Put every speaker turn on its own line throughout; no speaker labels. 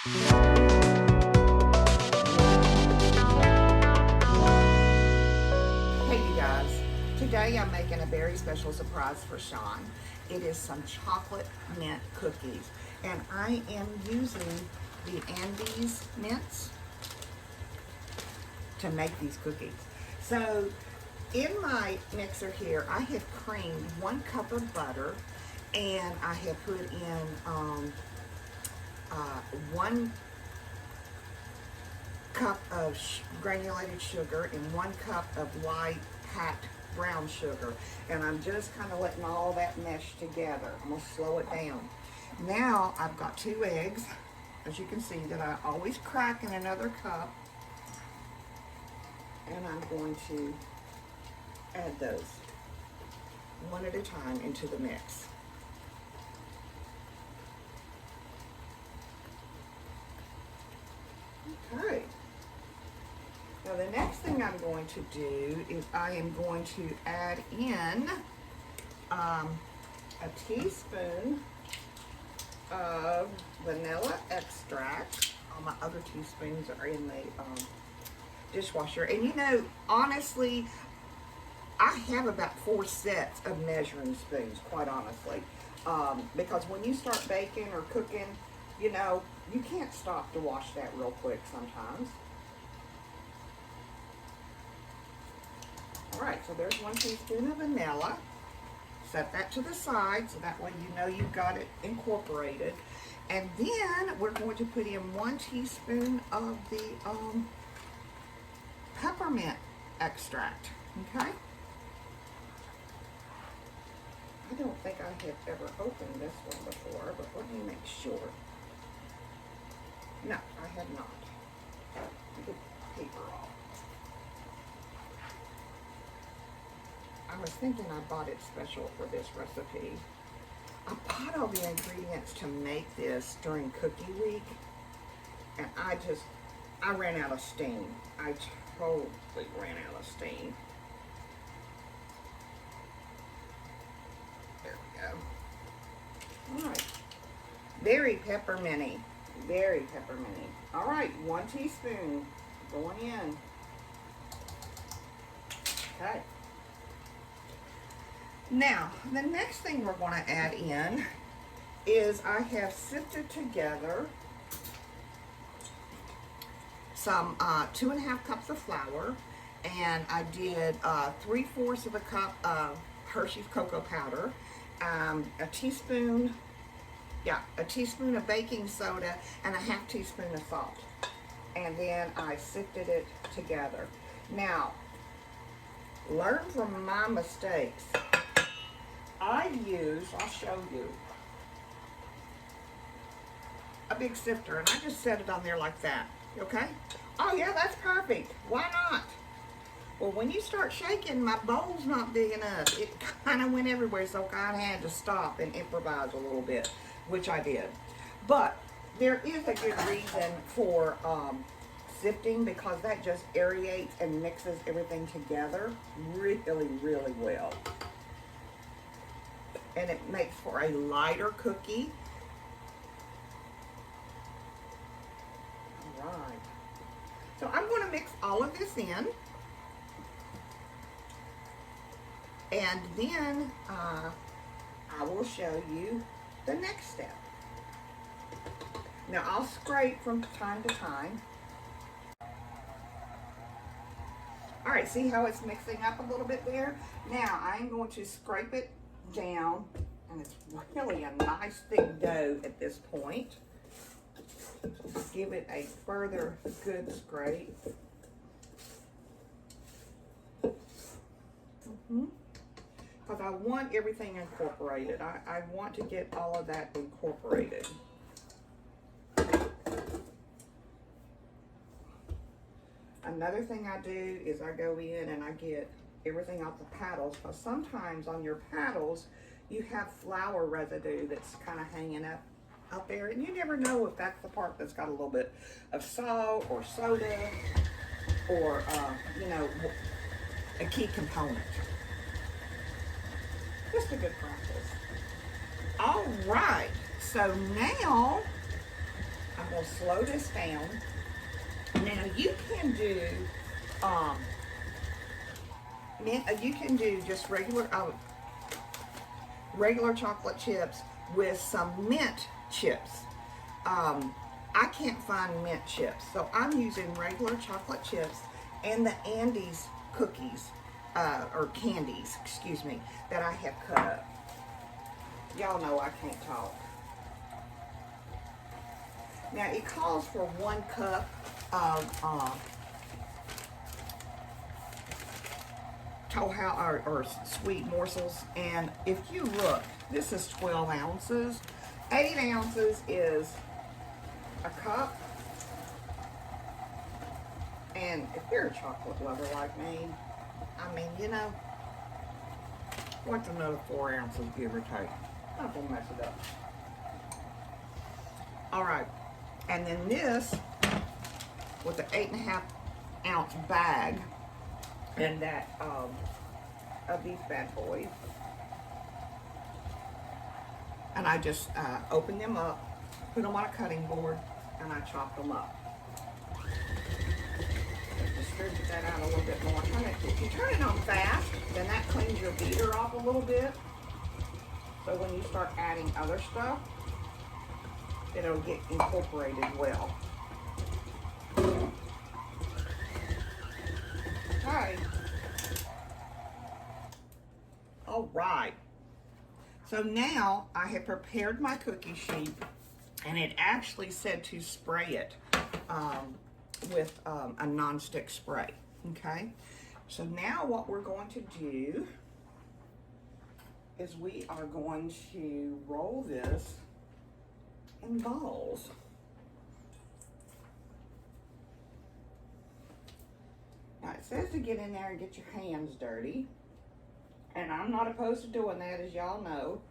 Hey you guys, today I'm making a very special surprise for Sean. It is some chocolate mint cookies, and I am using the Andes mints to make these cookies. So in my mixer here, I have creamed 1 cup of butter, and I have put in 1 cup of granulated sugar and 1 cup of light packed brown sugar, and I'm just kind of letting all that mesh together. I'm gonna slow it down. Now I've got 2 eggs, as you can see, that I always crack in another cup, and I'm going to add those one at a time into the mix. Okay. Now the next thing I'm going to do is I am going to add in a teaspoon of vanilla extract. All my other teaspoons are in the dishwasher. And you know, honestly, I have about 4 sets of measuring spoons, quite honestly. Because when you start baking or cooking, you know, you can't stop to wash that real quick sometimes. All right, so there's 1 teaspoon of vanilla. Set that to the side so that way you know you've got it incorporated. And then we're going to put in 1 teaspoon of the peppermint extract, okay? I don't think I have ever opened this one before, but let me make sure. No, I have not. Get the paper off. I was thinking I bought it special for this recipe. I bought all the ingredients to make this during cookie week, and I ran out of steam. I totally ran out of steam. There we go. All right. Very pepperminty. Very pepperminty. All right, 1 teaspoon going in. Okay. Now, the next thing we're going to add in is I have sifted together some 2½ cups of flour, and I did 3/4 of a cup of Hershey's cocoa powder, a teaspoon of baking soda, and a 1/2 teaspoon of salt. And then I sifted it together. Now, learn from my mistakes. I'll show you, a big sifter, and I just set it on there like that, okay? Oh yeah, that's perfect. Why not? Well, when you start shaking, my bowl's not big enough. It kind of went everywhere, so I had to stop and improvise a little bit, which I did. But there is a good reason for sifting, because that just aerates and mixes everything together really, really well. And it makes for a lighter cookie. All right. So I'm going to mix all of this in. And then I will show you the next step. Now I'll scrape from time to time. All right, see how it's mixing up a little bit there? Now I'm going to scrape it down, and it's really a nice thick dough at this point. Give it a further good scrape. Because I want everything incorporated. I want to get all of that incorporated. Another thing I do is I go in and I get everything off the paddles, because sometimes on your paddles you have flour residue that's kind of hanging up out there, and you never know if that's the part that's got a little bit of salt or soda or you know, a key component. Just a good practice. All right, so now I'm going to slow this down. Now you can do, you can do just regular chocolate chips with some mint chips. I can't find mint chips, so I'm using regular chocolate chips and the Andes cookies, or candies, excuse me, that I have cut up. Y'all know I can't talk. Now it calls for 1 cup of or sweet morsels, and if you look, this is 12 ounces. 8 ounces is a cup, and if you're a chocolate lover like me, I mean, you know, what's another 4 ounces, give or take? Not gonna mess it up. All right, and then this with the 8.5 ounce bag, and that of these bad boys, and I just open them up, put them on a cutting board, and I chop them up. Distribute that out a little bit more. If you turn it on fast, then that cleans your beater off a little bit. So when you start adding other stuff, it'll get incorporated well. Okay. All right. So now I have prepared my cookie sheet, and it actually said to spray it with a nonstick spray. Okay. So now what we're going to do is we are going to roll this in balls. Now it says to get in there and get your hands dirty, and I'm not opposed to doing that, as y'all know.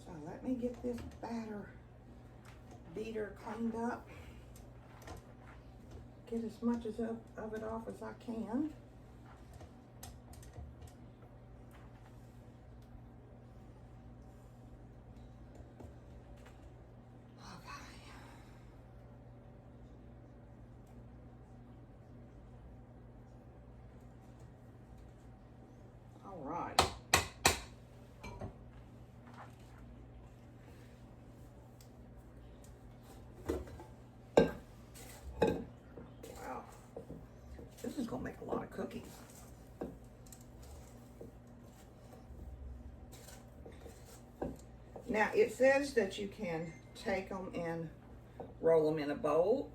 So let me get this beater cleaned up. Get as much of it off as I can. All right. Wow. This is going to make a lot of cookies. Now, it says that you can take them and roll them in a bowl,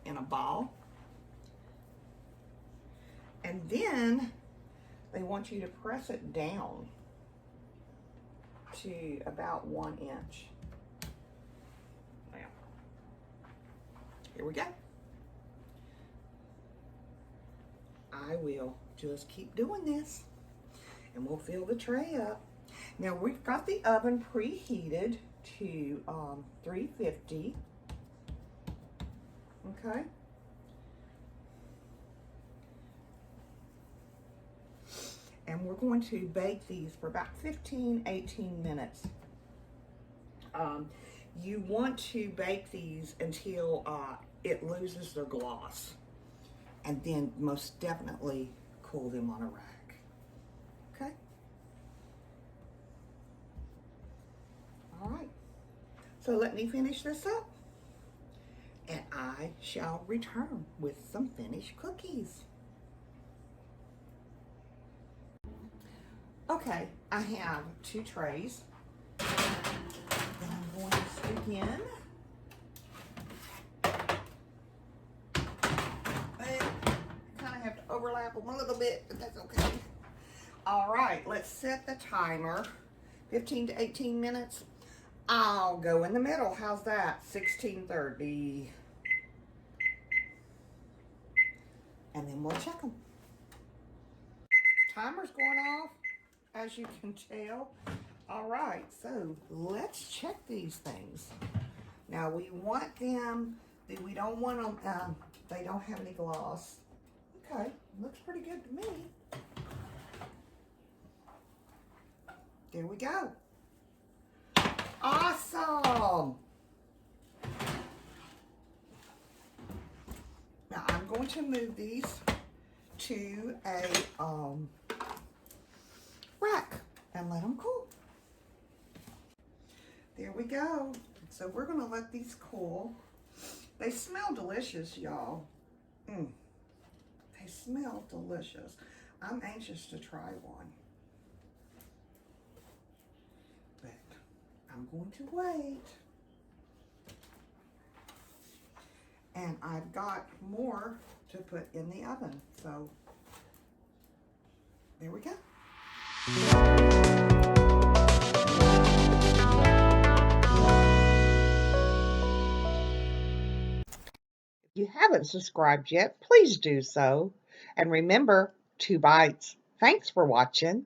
in a ball. And then they want you to press it down to about 1 inch. Now, here we go. I will just keep doing this, and we'll fill the tray up. Now we've got the oven preheated to 350. Okay. And we're going to bake these for about 15-18 minutes. You want to bake these until it loses their gloss, and then most definitely cool them on a rack. Okay? All right. So let me finish this up, and I shall return with some finished cookies. Okay, I have 2 trays that I'm going to stick in. I kind of have to overlap them a little bit, but that's okay. All right, let's set the timer. 15 to 18 minutes. I'll go in the middle. How's that? 16:30. And then we'll check them. Timer's going off, as you can tell. All right, so let's check these things. Now we want them, we don't want them, they don't have any gloss. Okay, looks pretty good to me. There we go. Awesome. Now I'm going to move these to a rack and let them cool. There we go. So we're going to let these cool. They smell delicious, y'all. They smell delicious. I'm anxious to try one. But I'm going to wait. And I've got more to put in the oven. So there we go. If you haven't subscribed yet, please do so. And remember, 2 bites. Thanks for watching.